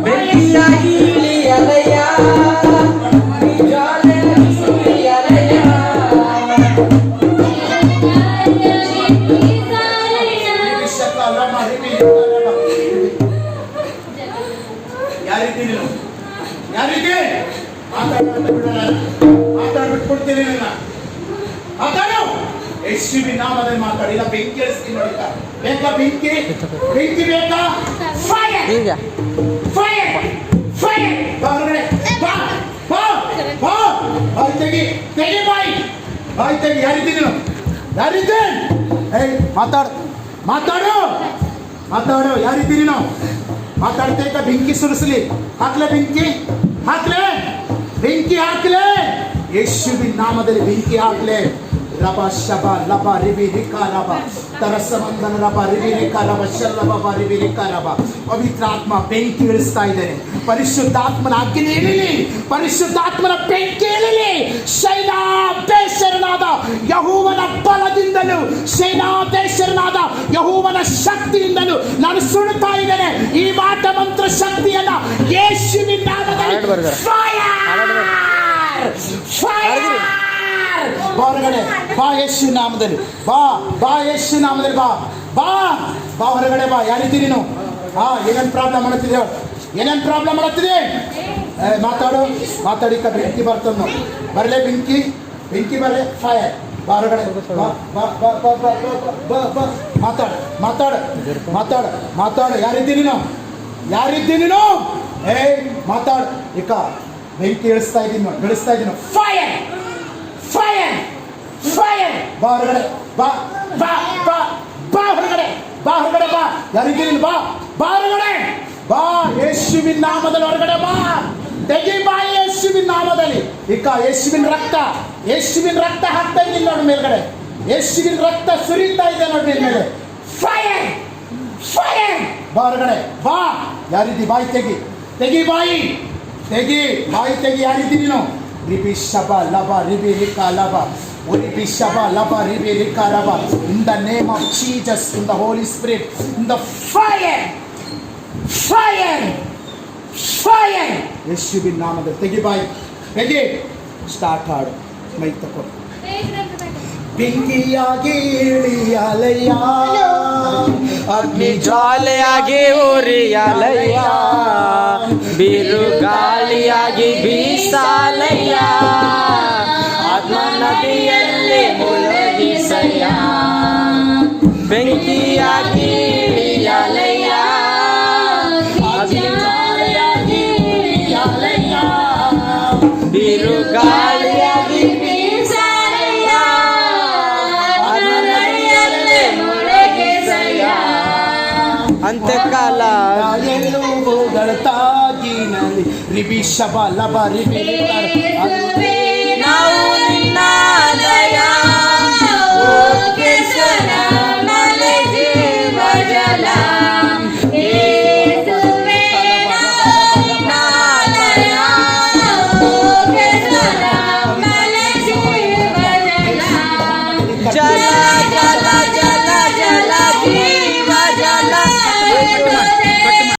ಬೆಂಕಿಯಾಗಿ ಇಳಿಯಲಯ್ಯ, ಈ ಜ್ವಾಲೆಯಾಗಿ ಸುರಿಯಲಯ್ಯ. ಯಾರಿದ್ದೀನಿ ನೀವು? ಯಾರಿದ್ದೆ? ಮಾತಾಡ್ಬಿಟ್ಕೊಡ್ತೀನಿ ಮಾತಾಡು. ಯೇಸುವಿನ ನಾಮದಲ್ಲಿ ಮಾತಾಡಿ. ಇಲ್ಲ ಬೆಂಕಿ ಇಳಿಸ್ತೀನಿ ನೋಡಿ. ಬೇಕಾ ಬೆಂಕಿ? ಬೆಂಕಿ ಬೇಕಾ? Fire fire fire. ಬಾ ಹೊರಗಡೆ, ಬಾ ಬಾ ಬಾ. ಬಾಯಿ ತೆಗಿ, ತೆಗಿ ಬಾಯಿ, ಬಾಯಿ ತೆಗಿ. ಯಾರಿದ್ದೀನಿ ನೀವು? ಯಾರಿದ್ದೆ? ಏಯ್ ಮಾತಾಡು, ಮಾತಾಡು, ಮಾತಾಡು. ಯಾರಿದ್ದೀನಿ ನಾವು? ಮಾತಾಡ್ತಾ ಬೆಂಕಿ ಸುರಿಸಲಿ. ಹಾಕ್ಲೆ ಬೆಂಕಿ, ಹಾಕ್ಲೆ ಬೆಂಕಿ, ಹಾಕ್ಲೆ. ಯೇಸುವಿನ ನಾಮದಲ್ಲಿ ಬೆಂಕಿ ಹಾಕ್ಲೆ. ರಬ ಶಬ ಲಬ ರಿಬಿ ರಿಕಾ ರಬ ತರಸಮಂದನ ರಬ ರಿಬಿ ರಿಕಾ ರಬ ಶಲ್ಲಬ ರಿಬಿ ರಿಕಾ ರಬ. ಪವಿತ್ರಾತ್ಮ ಬೆಂಕಿ ಇಳಿಸ್ತಾ ಇದ್ದೇನೆ. ಪರಿಶುದ್ಧಾತ್ಮನ ಅಗ್ನಿ ಇಳಿಲಿ, ಪರಿಶುದ್ಧಾತ್ಮನ ಬೆಂಕಿ ಇಳಿಲಿ. ಸೇನಾಧೀಶ್ವರನಾದ ಯೆಹೋವನ ಬಲದಿಂದಲೂ ಸೇನಾಧೀಶ್ವರನಾದ ಯೆಹೋವನ ಶಕ್ತಿಯಿಂದಲೂ ನಾನು ಸುಡುತ್ತಾ ಇದ್ದೇನೆ ಈ ಮಾಟ ಮಂತ್ರ ಶಕ್ತಿಯನ್ನ. ಯೇಸುವಿನ ನಾಮದಲ್ಲಿ ಫೈರ್ ಫೈರ್. ಹೊರಗಡೆ ಬಾ, ಯೇಸು ನಾಮದಲ್ಲಿ ಬಾ, ಬಾ ಯೇಸು ನಾಮದಲ್ಲಿ ಬಾ, ಬಾ ಬಾ ಹೊರಗಡೆ ಬಾ. ಯಾರಿದ್ದೀರಿ ನೀನು? ಏನೇನು ಪ್ರಾಬ್ಲಮ್ ಮಾಡತ್ತಿದೆ? ಏನೇನು ಪ್ರಾಬ್ಲಮ್ ಮಾಡತ್ತಿದೆ? ಮಾತಾಡು, ಮಾತಾಡಿ. ಬೆಂಕಿ ಬರ್ತದ, ಬರಲೇ ಬೆಂಕಿ, ಬೆಂಕಿ ಬರಲೇ ಫೈರ್. ಬಾ ಹೊರಗಡೆ ಬಾ, ಬಾ ಬಾ ಬಾ ಬಾ ಬಾ ಬಾ. ಮಾತಾಡು, ಮಾತಾಡು, ಮಾತಾಡು, ಮಾತಾಡು. ಯಾರಿದ್ದೀನಿ ನೀನು? ಯಾರಿದ್ದೀನಿ ನೀನು? ಮಾತಾಡು. ಇಕ ಬೆಂಕಿ ಇಳಿಸ್ತಾ ಇದ್ದೀನಿ ನೋಡಿ, ಬೆಳೆಸ್ತಾ ಇದ್ದೀನಿ. Fire fire fire. ಬಾ ಹೊರಗಡೆ ಬಾ, ಬಾ ಬಾ ಬಾ ಹೊರಗಡೆ, ಬಾ ಹೊರಗಡೆ ಬಾ. ಯಾರಿದ್ದೀನಿ? ಬಾ, ಬಾ ಹೊರಗಡೆ ಬಾ. ಯೇಸುವಿನ ನಾಮದಲ್ಲಿ ಹೊರಗಡೆ ಬಾ. ತೆಗಿ ಬಾ ಯೇಸುವಿನ ನಾಮದಲ್ಲಿ. ಇಕ ಯೇಸುವಿನ ರಕ್ತ, ಯೇಸುವಿನ ರಕ್ತ ಹಾಕ್ತಾ ಇದ್ದೀನಿ ನೋಡಿ ಮೇಲ್ಗಡೆ. ಯೇಸುವಿನ ರಕ್ತ ಸುರಿತಾ ಇದೆ ನೋಡಿ ಮೇಲೆ. Fire fire. ಬಾ ಹೊರಗಡೆ ಬಾ. ಯಾರಿದ್ದಿ? ಬಾಯಿ ತೆಗಿ, ತೆಗಿ ಬಾಯಿ, ತೆಗಿ ಬಾಯಿ ತೆಗಿ. ಯಾರಿದ್ದೀನಿ ನೀನು? ರಿಬಿ ಶಬ ಲಬ ರಿಬಿ ರಿಕಾ ಲಬ ರಿಬಿ ಶಬ ಲಬ ರಿಬಿ ರಿಕಾ ಲಬ. In the name of Jesus, in the Holy Spirit, in the fire fire fire. ಯೇಸುವಿನ ನಾಮದಲ್ಲಿ ತೆಗಿ ಬಾಯಿ, ತೆಗಿ. ಸ್ಟಾರ್ಟ್ ಹಾಡು. ಮೈ ತಕೋ. ಬೆಂಕಿಯಾಗಿ ಇಳಿಯಲಯ್ಯ, ಅಗ್ನಿ ಜ್ವಾಲೆಯಾಗಿ ಉರಿಯಲಯ್ಯ, ಬಿರುಗಾಳಿಯಾಗಿ ಬೀಸಾಲಯ್ಯ, ಆತ್ಮ ನದಿಯಲ್ಲಿ ಮುಳುಗಿಸಯ್ಯ. ಬೆಂಕಿಯಾಗಿ ಇಳಿಯಲಯ್ಯ, ಅಗ್ನಿ ಜ್ವಾಲೆಯಾಗಿ ಉರಿಯಲಯ್ಯ, ಬಿರುಗಾಳಿಯಾಗಿ ಬೀಸಾಲಯ್ಯ, ಆತ್ಮ ನದಿಯಲ್ಲಿ ಮುಳುಗಿಸಯ್ಯ. ಅಂತ್ಯಕಾಲ ಎಲುಬುಗಳ ತಾಗಿನಲ್ಲಿ ರಿಬಿ ಶಬ ಲಬ ರಿಬಿ ರಿಕಾ. ನಾವು ನಿನ್ನ ದಯ